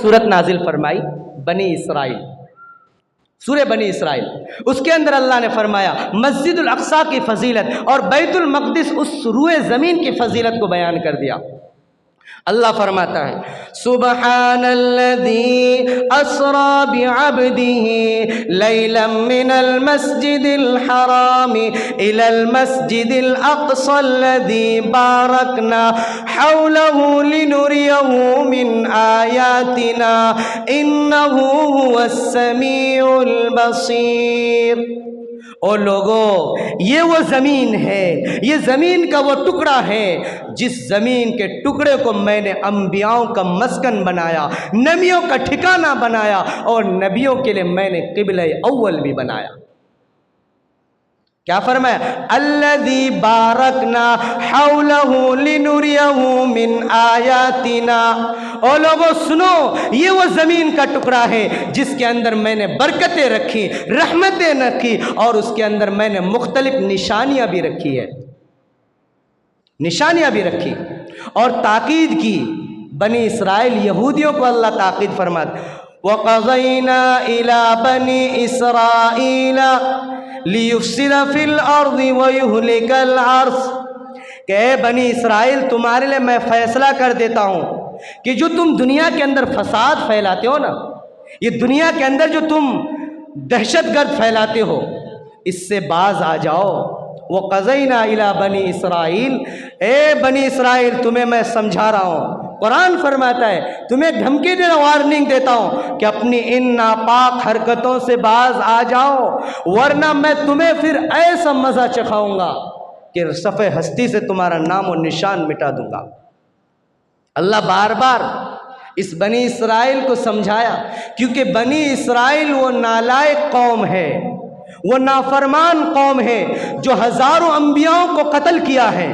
सूरत नाजिल फरमाई बनी इसराइल, सूरह बनी इसराइल। उसके अंदर अल्लाह ने फरमाया मस्जिदुल अक्सा की फजीलत और बैतुल मक़दिस उस रूए ज़मीन की फजीलत को बयान कर दिया। अल्लाह फरमाता है सुब्हानल्लज़ी अस्रा बिअब्दिही लैलन मिनल मस्जिदिल हरामी इलल मस्जिदिल अक़सल्लज़ी बारकना हौलहु लिनुरियहु मिन आयातिना इन्नहु हुवस्समीउल बसीर। ओ लोगों, ये वो ज़मीन है, ये ज़मीन का वो टुकड़ा है जिस ज़मीन के टुकड़े को मैंने अंबियाओं का मस्कन बनाया, नबियों का ठिकाना बनाया और नबियों के लिए मैंने क़िबला अव्वल भी बनाया। क्या फरमाया? अल्लज़ी बारकना हौलहु लिनुरियहु मिन आयातिना। ओ लोगों सुनो, ये वो ज़मीन का टुकड़ा है जिसके अंदर मैंने बरकतें रखी, रहमतें रखी और उसके अंदर मैंने मुख्तलिफ निशानियाँ भी रखी है, निशानियाँ भी रखी और ताकीद की। बनी इसराइल यहूदियों को अल्लाह ताकीद फरमाता वक़ज़ैना इला बनी इसराइल लियुफ़सिदा फ़िल अर्ज़ि व युहलिकल अर्ज़। के बनी इसराइल, तुम्हारे लिए मैं फ़ैसला कर देता हूँ कि जो तुम दुनिया के अंदर फसाद फैलाते हो ना, ये दुनिया के अंदर जो तुम दहशतगर्द फैलाते हो, इससे बाज आ जाओ। वो क़ज़ैना इला बनी इसराइल, ए बनी इसराइल तुम्हें मैं समझा रहा हूँ। कुरान फरमाता है तुम्हें धमकी देना, वार्निंग देता हूँ कि अपनी इन नापाक हरकतों से बाज आ जाओ, वरना मैं तुम्हें फिर ऐसा मज़ा चखाऊंगा कि सफ़े हस्ती से तुम्हारा नाम और निशान मिटा दूंगा। अल्लाह बार बार इस बनी इसराइल को समझाया क्योंकि बनी इसराइल वो नालायक कौम है, वो नाफरमान कौम है जो हज़ारों अंबियाओं को कत्ल किया है,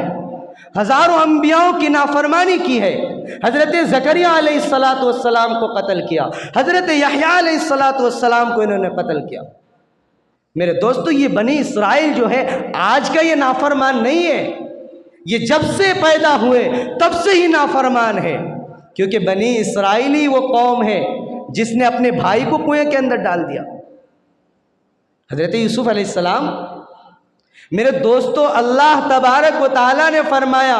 हज़ारों अंबियाओं की नाफरमानी की है। हज़रत ज़करिया अलैहिस्सलातु वस्सलाम को कत्ल किया, हज़रत यहया अलैहिस्सलातु वस्सलाम को इन्होंने कत्ल किया। मेरे दोस्तों, ये बनी इसराइल जो है आज का ये नाफरमान नहीं है, ये जब से पैदा हुए तब से ही नाफरमान है, क्योंकि बनी इसराइली वो कौम है जिसने अपने भाई को कुएं के अंदर डाल दिया, हज़रत यूसुफ अलैहिस्सलाम। मेरे दोस्तों, अल्लाह तबारक व तआला ने फरमाया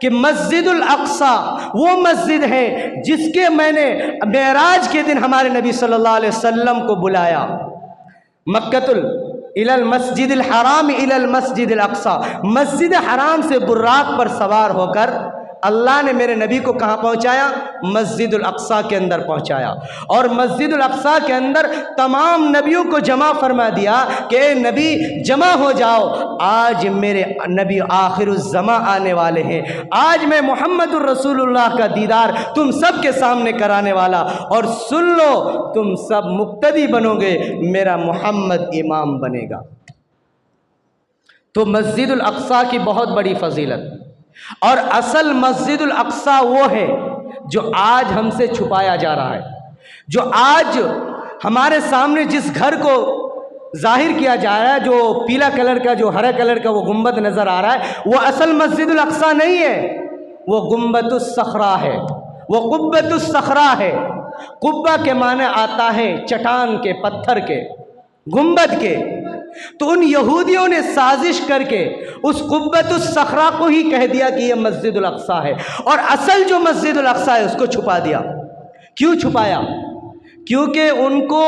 कि मस्जिदुल अक्सा वो मस्जिद है जिसके मैंने मेराज के दिन हमारे नबी सल्लल्लाहु अलैहि वसल्लम को बुलाया। मक्कतुल इलल मस्जिदिल हराम इलल मस्जिदिल अक्सा, मस्जिद हराम से बुर्राक पर सवार होकर अल्लाह ने मेरे नबी को कहाँ पहुँचाया? मस्जिदुल अक्सा के अंदर पहुँचाया। और मस्जिदुल अक्सा के अंदर तमाम नबियों को जमा फरमा दिया कि नबी जमा हो जाओ, आज मेरे नबी आखिरुज़्ज़मा आने वाले हैं, आज मैं मुहम्मदुर रसूलुल्लाह का दीदार तुम सब के सामने कराने वाला, और सुन लो तुम सब मुक्तदी बनोगे, मेरा मुहम्मद इमाम बनेगा। तो मस्जिदुल अक्सा की बहुत बड़ी फजीलत। और असल मस्जिदुल अक्सा वो है जो आज हमसे छुपाया जा रहा है, जो आज हमारे सामने जिस घर को जाहिर किया जा रहा है, जो पीला कलर का, जो हरा कलर का वो गुंबद नज़र आ रहा है, वो असल मस्जिदुल अक्सा नहीं है, वो गुंबतुस सखरा है, वो कुब्बतुस सखरा है। कुब्बा के माने आता है चट्टान के, पत्थर के, गुंबद के। तो उन यहूदियों ने साजिश करके उस कुब्बतुस सखरा को ही कह दिया कि यह मस्जिदुल अक्सा है, और असल जो मस्जिदुल अक्सा है उसको छुपा दिया। क्यों छुपाया? क्योंकि उनको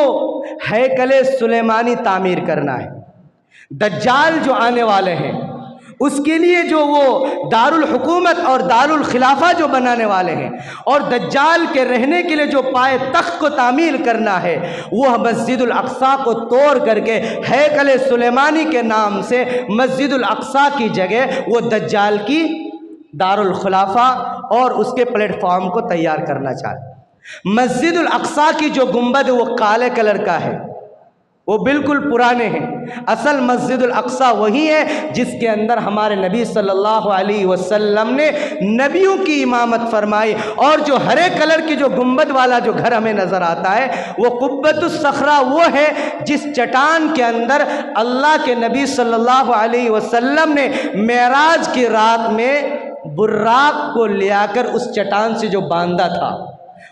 हैकले सुलेमानी तामीर करना है। दज्जाल जो आने वाले हैं उसके लिए जो वो दारुल हुकूमत और दारुल खिलाफा जो बनाने वाले हैं, और दज्जाल के रहने के लिए जो पाए तख्त को तामीर करना है, वह मस्जिदुल अक्सा को तोड़ करके हैकल सुलेमानी के नाम से मस्जिदुल अक्सा की जगह वो दज्जाल की दारुल खिलाफा और उसके प्लेटफॉर्म को तैयार करना चाहे। मस्जिदुल अक्सा की जो गुंबद वो काले कलर का है, वो बिल्कुल पुराने हैं। असल मस्जिदुल अक्सा वही है जिसके अंदर हमारे नबी सल्लल्लाहु अलैहि वसल्लम ने नबियों की इमामत फरमाई, और जो हरे कलर की जो गुंबद वाला जो घर हमें नज़र आता है वो कुब्बतुस सखरा वो है जिस चट्टान के अंदर अल्लाह के नबी सल्लल्लाहु अलैहि वसल्लम ने मेराज की रात में बुर्राक को ले आकर उस चट्टान से जो बांधा था,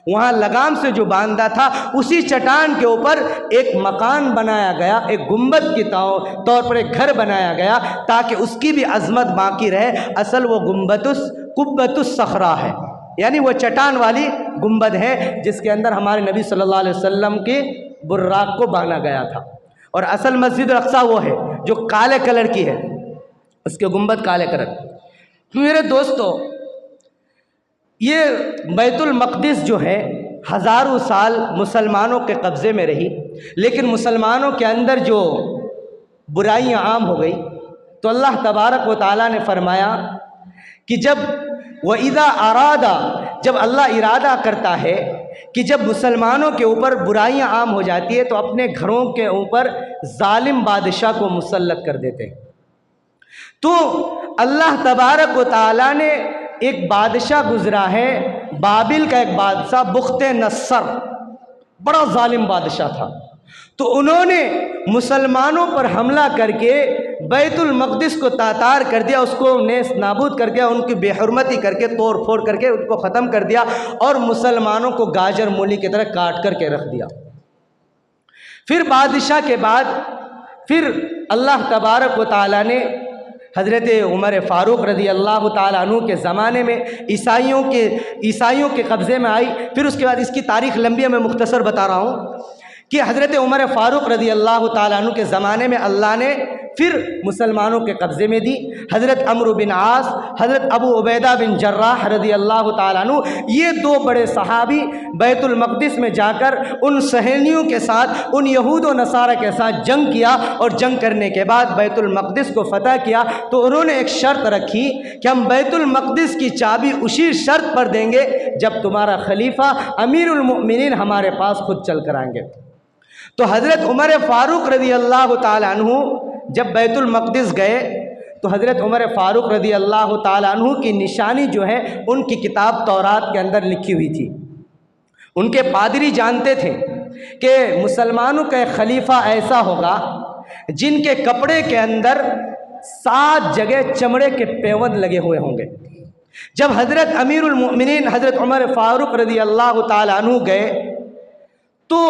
वहाँ लगाम से जो बांधा था उसी चट्टान के ऊपर एक मकान बनाया गया, एक गुंबद के तौर पर एक घर बनाया गया ताकि उसकी भी अजमत बाकी रहे। असल वो कुब्बतुस सखरा है, यानी वो चट्टान वाली गुंबद है जिसके अंदर हमारे नबी सल्लल्लाहु अलैहि वसल्लम के बुर्राक को बांधा गया था। और असल मस्जिद अल-अक़सा वो है जो काले कलर की है, उसके गुंबद काले कलर। मेरे दोस्तों, ये बैतुल मक़दिस जो है हज़ारों साल मुसलमानों के कब्ज़े में रही, लेकिन मुसलमानों के अंदर जो बुराइयां आम हो गई तो अल्लाह तबारक व तआला ने फरमाया कि जब अल्लाह इरादा करता है कि जब मुसलमानों के ऊपर बुराइयां आम हो जाती है तो अपने घरों के ऊपर जालिम बादशाह को मुसल्लत कर देते हैं। तो अल्लाह तबारक व तआला ने एक बादशाह गुजरा है, बाबिल का एक बादशाह बुख्ते नस्सर, बड़ा जालिम बादशाह था। तो उन्होंने मुसलमानों पर हमला करके बैतुल मक़दिस को तातार कर दिया, उसको नेस नाबूद कर दिया, उनकी बेहरमती करके तोड़ फोड़ करके उनको ख़त्म कर दिया और मुसलमानों को गाजर मूली की तरह काट करके रख दिया। फिर बादशाह के बाद फिर अल्लाह तबारक व तआला ने हज़रत उमर फ़ारूक रज़ी अल्लाह ताला अन्हु के ज़माने में ईसाइयों के कब्ज़े में आई। फिर उसके बाद इसकी तारीख़ लंबी है, मैं मुख्तसर बता रहा हूँ कि हज़रत उमर फ़ारूक रज़ी अल्लाह ताला अन्हु के ज़माने में अल्लाह ने फिर मुसलमानों के कब्ज़े में दी। हज़रत अम्र बिन आस, हज़रत अबू उबैदा बिन जर्राह रज़ी अल्लाह ताला अन्हु, ये दो बड़े सहाबी बैतुल मक़दिस में जाकर उन सहेलियों के साथ, उन यहूद व नसारा के साथ जंग किया और जंग करने के बाद बैतुल मक़दिस को फ़तह किया। तो उन्होंने एक शर्त रखी कि हम बैतुल मक़दिस की चाबी उसी शर्त पर देंगे जब तुम्हारा खलीफा अमीरुल मोमिनीन हमारे पास खुद चल कर आएंगे। तो हज़रत उमर फ़ारूक रज़ी अल्लाह ताला अन्हु जब बैतुल मक़दिस गए तो हज़रत उमर फ़ारूक रज़ी अल्लाह ताला अन्हु की निशानी जो है उनकी किताब तौरात के अंदर लिखी हुई थी। उनके पादरी जानते थे कि मुसलमानों का एक खलीफा ऐसा होगा जिनके कपड़े के अंदर 7 जगह चमड़े के पेवंद लगे हुए होंगे। जब हज़रत अमीरुल मोमिनीन हज़रत उमर फ़ारूक रज़ी अल्लाह ताला अन्हु गए तो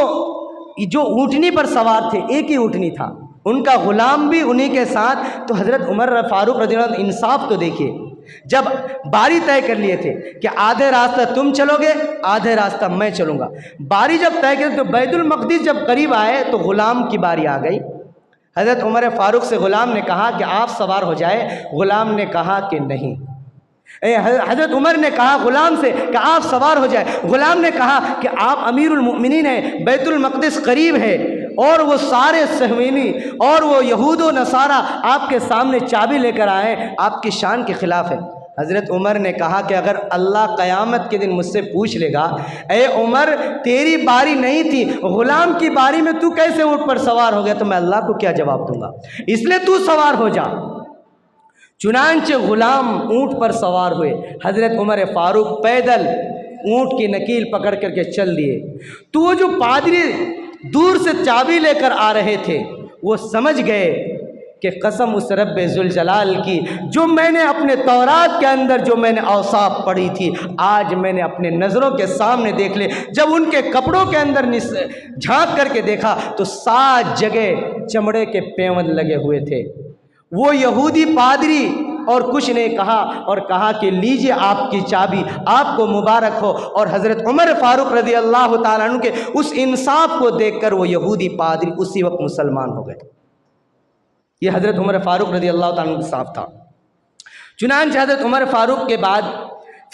जो ऊँटनी पर सवार थे, एक ही ऊँटनी था, उनका ग़ुलाम भी उन्हीं के साथ। तो हज़रत उमर फ़ारूक रज़ी अल्लाह, इंसाफ तो देखिए, जब बारी तय कर लिए थे कि आधे रास्ता तुम चलोगे, आधे रास्ता मैं चलूँगा, बारी जब तय की तो बैतुल मक़दिस जब करीब आए तो ग़ुलाम की बारी आ गई। हज़रत उमर फ़ारूक से ग़ुलाम ने कहा कि आप सवार हो जाए, ग़ुलाम ने कहा कि नहीं। हज़रत उमर ने कहा ग़ुलाम से कि आप सवार हो जाए, ग़ुलाम ने कहा कि आप अमीरुल मोमिनीन हैं, बैतुल मक़दिस करीब है और वो सारे सहमीनी और वो यहूद व नसारा आपके सामने चाबी लेकर आए, आपकी शान के ख़िलाफ़ है। हज़रत उमर ने कहा कि अगर अल्लाह क़यामत के दिन मुझसे पूछ लेगा, ए उमर तेरी बारी नहीं थी, ग़ुलाम की बारी में तू कैसे ऊँट पर सवार हो गया, तो मैं अल्लाह को क्या जवाब दूँगा, इसलिए तू सवार हो जा। चुनांचे ग़ुलाम ऊँट पर सवार हुए, हज़रत उमर फ़ारूक पैदल ऊँट की नकील पकड़ करके चल दिए। तो वो जो पादरी दूर से चाबी लेकर आ रहे थे वो समझ गए कि कसम उस रब्बे ज़ुल जलाल की, जो मैंने अपने तौरात के अंदर जो मैंने औसाफ पढ़ी थी आज मैंने अपने नज़रों के सामने देख ले। जब उनके कपड़ों के अंदर झांक करके देखा तो 7 जगह चमड़े के पेवंद लगे हुए थे। वो यहूदी पादरी और कुछ ने कहा और कहा कि लीजिए आपकी चाबी, आपको मुबारक हो। और हज़रत उमर फ़ारूक रज़ी अल्लाह ताला अन्हु के उस इंसाफ को देखकर वो यहूदी पादरी उसी वक्त मुसलमान हो गए। ये हज़रत उमर फ़ारूक रज़ी अल्लाह ताला अन्हु का इंसाफ था। चुनांचे हज़रत उमर फ़ारूक के बाद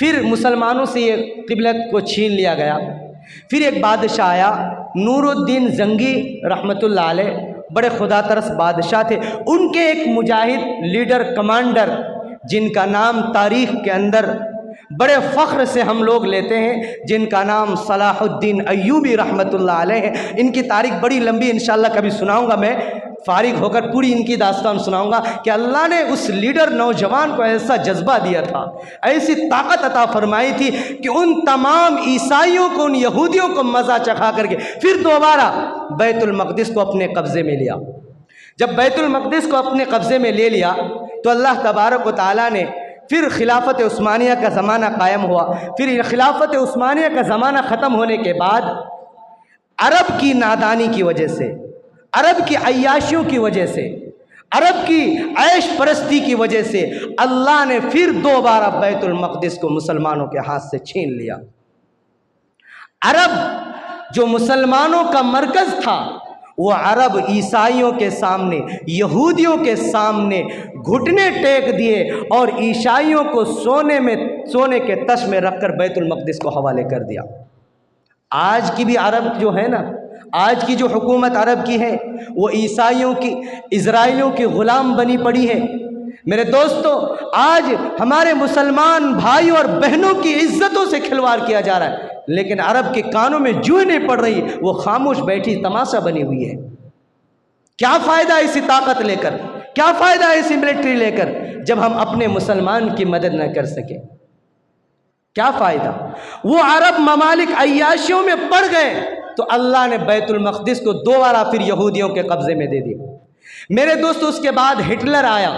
फिर मुसलमानों से ये क़िबलत को छीन लिया गया। फिर एक बादशाह आया, नूरुद्दीन जंगी रहमतुल्लाह अलैह, बड़े खुदा तरस बादशाह थे। उनके एक मुजाहिद लीडर कमांडर जिनका नाम तारीख़ के अंदर बड़े फ़ख्र से हम लोग लेते हैं, जिनका नाम सलाहुद्दीन अय्यूबी रहमतुल्लाह अलैह है। इनकी तारीख़ बड़ी लंबी, इंशाअल्लाह कभी सुनाऊंगा, मैं फ़ारिग होकर पूरी इनकी दास्तान सुनाऊंगा कि अल्लाह ने उस लीडर नौजवान को ऐसा जज्बा दिया था, ऐसी ताकत अता फरमाई थी कि उन तमाम ईसाइयों को, उन यहूदियों को मज़ा चखा करके फिर दोबारा बैतुल मक़दिस को अपने कब्ज़े में लिया। जब बैतुल मक़दिस को अपने कब्ज़े में ले लिया तो अल्लाह तबारक व तआला ने फिर खिलाफत उस्मानिया का ज़माना कायम हुआ। फिर खिलाफत उस्मानिया का ज़माना ख़त्म होने के बाद अरब की नादानी की वजह से, अरब की अय्याशियों की वजह से, अरब की ऐश परस्ती की वजह से अल्लाह ने फिर दोबारा बैतुल मक़दिस को मुसलमानों के हाथ से छीन लिया। अरब जो मुसलमानों का मरकज़ था, वो अरब ईसाइयों के सामने, यहूदियों के सामने घुटने टेक दिए और ईसाइयों को सोने के तश में रखकर बैतुल मक़दिस को हवाले कर दिया। आज की भी अरब जो है ना, आज की जो हुकूमत अरब की है, वो ईसाइयों की, इजराइलियों की ग़ुलाम बनी पड़ी है। मेरे दोस्तों, आज हमारे मुसलमान भाई और बहनों की इज्जतों से खिलवाड़ किया जा रहा है, लेकिन अरब के कानों में जूं नहीं पड़ रही, वो खामोश बैठी तमाशा बनी हुई है। क्या फ़ायदा ऐसी ताकत लेकर, क्या फ़ायदा ऐसी मिलिट्री लेकर, जब हम अपने मुसलमान की मदद न कर सके? क्या फ़ायदा? वो अरब ममालिक अय्याशियों में पड़ गए तो अल्लाह ने बैतुल मक़दिस को दोबारा फिर यहूदियों के कब्ज़े में दे दिया। मेरे दोस्तों, उसके बाद हिटलर आया।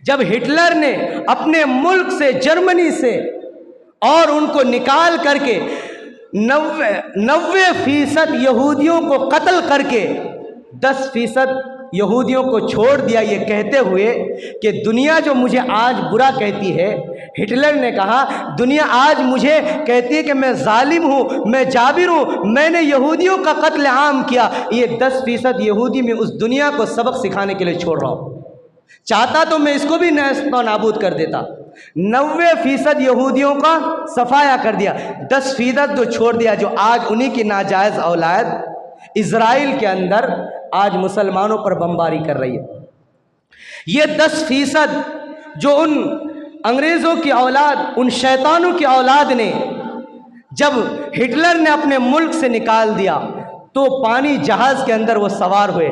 जब हिटलर ने अपने मुल्क से, जर्मनी से, और उनको निकाल करके 90% यहूदियों को कत्ल करके 10% यहूदियों को छोड़ दिया, ये कहते हुए कि दुनिया जो मुझे आज बुरा कहती है, हिटलर ने कहा दुनिया आज मुझे कहती है कि मैं जालिम हूँ, मैं जाबिर हूँ, मैंने यहूदियों का कत्ल आम किया। ये 10% यहूदी में उस दुनिया को सबक सिखाने के लिए छोड़ रहा हूँ। चाहता तो मैं इसको भी नाबूद कर देता। 90% यहूदियों का सफाया कर दिया, 10% जो छोड़ दिया, जो आज उन्हीं की नाजायज़ औलाद इज़राइल के अंदर आज मुसलमानों पर बमबारी कर रही है। ये 10% जो उन अंग्रेज़ों की औलाद, उन शैतानों की औलाद ने, जब हिटलर ने अपने मुल्क से निकाल दिया तो पानी जहाज़ के अंदर वो सवार हुए,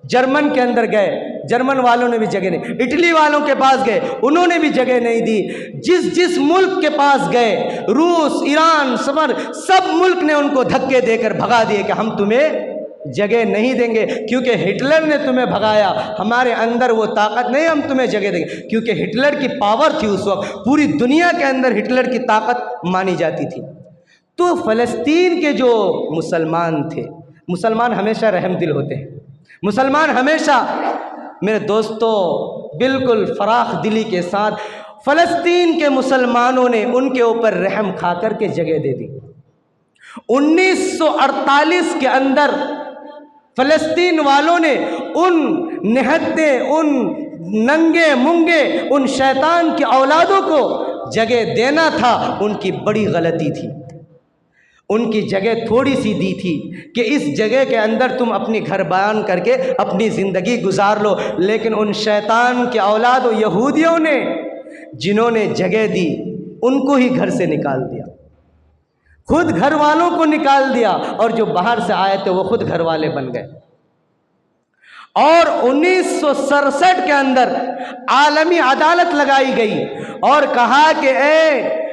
जर्मन के अंदर गए, जर्मन वालों ने भी जगह नहीं, इटली वालों के पास गए, उन्होंने भी जगह नहीं दी। जिस मुल्क के पास गए, रूस, ईरान, सब मुल्क ने उनको धक्के देकर भगा दिए कि हम तुम्हें जगह नहीं देंगे, क्योंकि हिटलर ने तुम्हें भगाया, हमारे अंदर वो ताकत नहीं, हम तुम्हें जगह देंगे। क्योंकि हिटलर की पावर थी उस वक्त, पूरी दुनिया के अंदर हिटलर की ताकत मानी जाती थी। तो फ़लस्तीन के जो मुसलमान थे, मुसलमान हमेशा रहमदिल होते हैं, मुसलमान हमेशा, मेरे दोस्तों, बिल्कुल फराख दिली के साथ फ़लस्तीन के मुसलमानों ने उनके ऊपर रहम खा कर के जगह दे दी। 1948 के अंदर फ़लस्तीन वालों ने उन निहत्ते, उन नंगे मुंगे, उन शैतान की औलादों को जगह देना था, उनकी बड़ी गलती थी। उनकी जगह थोड़ी सी दी थी कि इस जगह के अंदर तुम अपनी घर बयान करके अपनी ज़िंदगी गुजार लो, लेकिन उन शैतान के औलाद और यहूदियों ने, जिन्होंने जगह दी, उनको ही घर से निकाल दिया, खुद घर वालों को निकाल दिया, और जो बाहर से आए थे वो खुद घर वाले बन गए। और 1967 के अंदर आलमी अदालत लगाई गई और कहा कि ए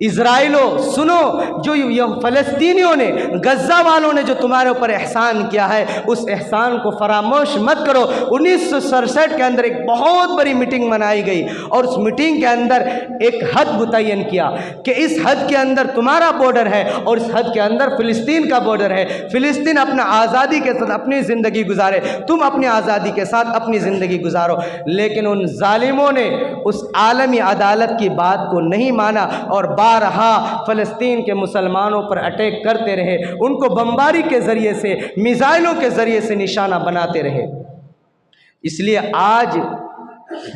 इज़राइलो सुनो, जो फ़लस्तीनियों ने, गज़ा वालों ने जो तुम्हारे ऊपर एहसान किया है, उस एहसान को फरामोश मत करो। 1967 के अंदर एक बहुत बड़ी मीटिंग मनाई गई और उस मीटिंग के अंदर एक हद मुतय्यन किया कि इस हद के अंदर तुम्हारा बॉर्डर है और इस हद के अंदर फ़िलिस्तीन का बॉर्डर है। फ़िलिस्तीन अपना आज़ादी के साथ अपनी ज़िंदगी गुजारे, तुम अपनी आज़ादी के साथ अपनी ज़िंदगी गुजारो। लेकिन उन जालिमों ने उस आलमी अदालत की बात को नहीं माना और बारहा फ़लस्तीन के मुसलमानों पर अटैक करते रहे, उनको बमबारी के ज़रिए से, मिसाइलों के ज़रिए से निशाना बनाते रहे। इसलिए आज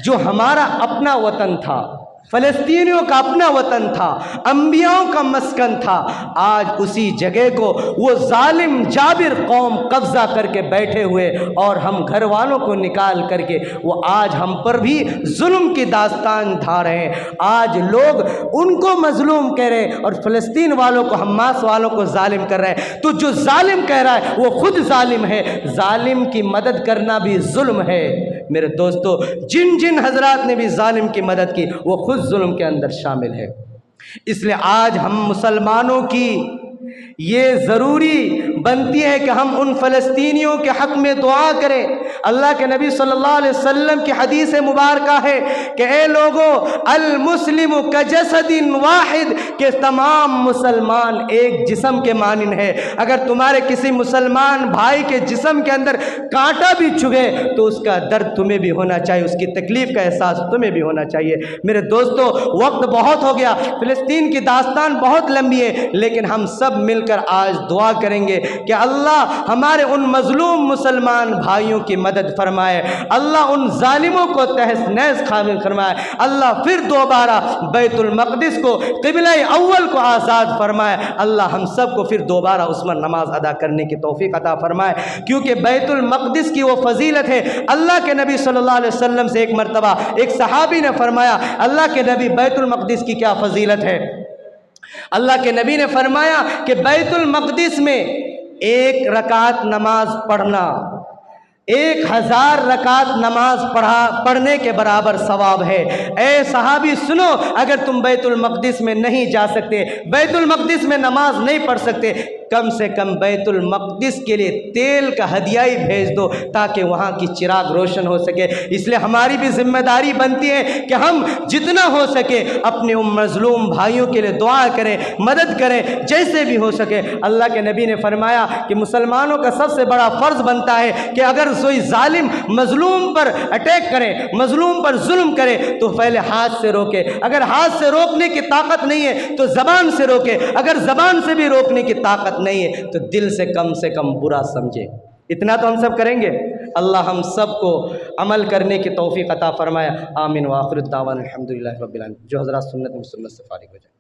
जो हमारा अपना वतन था, फ़लस्तीनियों का अपना वतन था, अंबियाओं का मस्कन था, आज उसी जगह को वो जालिम जाबिर कौम कब्ज़ा करके बैठे हुए और हम घर वालों को निकाल करके वो आज हम पर भी जुल्म की दास्तान ढा रहे हैं। आज लोग उनको मजलूम कह रहे हैं और फ़लस्तीन वालों को, हमास वालों को जालिम कर रहे हैं। तो जो जालिम कह रहा है वो खुद जालिम है, जालिम की मदद करना भी जुल्म है। मेरे दोस्तों, जिन जिन हजरात ने भी जालिम की मदद की वो खुद जुल्म के अंदर शामिल है। इसलिए आज हम मुसलमानों की ये ज़रूरी बनती है कि हम उन फ़लस्तीनियों के हक़ में दुआ करें, अल्लाह के नबी सल्लल्लाहु अलैहि वसल्लम की हदीस मुबारक है कि ए लोगों, अल मुस्लिम कजसदिन वाहिद, के तमाम मुसलमान एक जिस्म के मानिन है। अगर तुम्हारे किसी मुसलमान भाई के जिस्म के अंदर कांटा भी चुभे तो उसका दर्द तुम्हें भी होना चाहिए, उसकी तकलीफ का एहसास तुम्हें भी होना चाहिए। मेरे दोस्तों, वक्त बहुत हो गया, फिलिस्तीन की दास्तान बहुत लंबी है, लेकिन हम सब मिलकर आज दुआ करेंगे कि अल्लाह हमारे उन मजलूम मुसलमान भाइयों की मदद फरमाए, अल्लाह उन जालिमों को तहस नहस खामिल फरमाए, अल्लाह फिर दोबारा बैतुल मक़दिस को क़िबला अव्वल को आज़ाद फरमाए, अल्लाह हम सब को फिर दोबारा उसमें नमाज अदा करने की तौफीक अता फरमाए। क्योंकि बैतुल मक़दिस की वो फजीलत है। अल्लाह के नबी सल्लल्लाहु अलैहि वसल्लम से एक मरतबा एक सहाबी ने फरमाया, अल्लाह के नबी, बैतुल मक़दिस की क्या फजीलत है? अल्लाह के नबी ने फरमाया कि बैतुल मक़दिस में एक रकात नमाज पढ़ना 1000 रकात नमाज पढ़ने के बराबर सवाब है। ए सहाबी सुनो, अगर तुम बैतुल मक़दिस में नहीं जा सकते, बैतुल मक़दिस में नमाज नहीं पढ़ सकते, कम से कम बैतुल मक़दिस के लिए तेल का हदिया ही भेज दो ताकि वहाँ की चिराग रोशन हो सके। इसलिए हमारी भी जिम्मेदारी बनती है कि हम जितना हो सके अपने उन मजलूम भाइयों के लिए दुआ करें, मदद करें, जैसे भी हो सके। अल्लाह के नबी ने फरमाया कि मुसलमानों का सबसे बड़ा फ़र्ज़ बनता है कि अगर कोई जालिम मजलूम पर अटैक करे, मजलूम पर जुल्म करे, तो पहले हाथ से रोके, अगर हाथ से रोकने की ताकत नहीं है तो ज़बान से रोके, अगर ज़बान से भी रोकने की ताकत नहीं है तो दिल से कम बुरा समझे। इतना तो हम सब करेंगे। अल्लाह हम सब को अमल करने की तौफीक अता फरमाए। आमीन व आखिर दावाना अल्हम्दुलिल्लाहि रब्बिल आलमीन। जो हज़रात सुन्नत से फारिग हो जाए।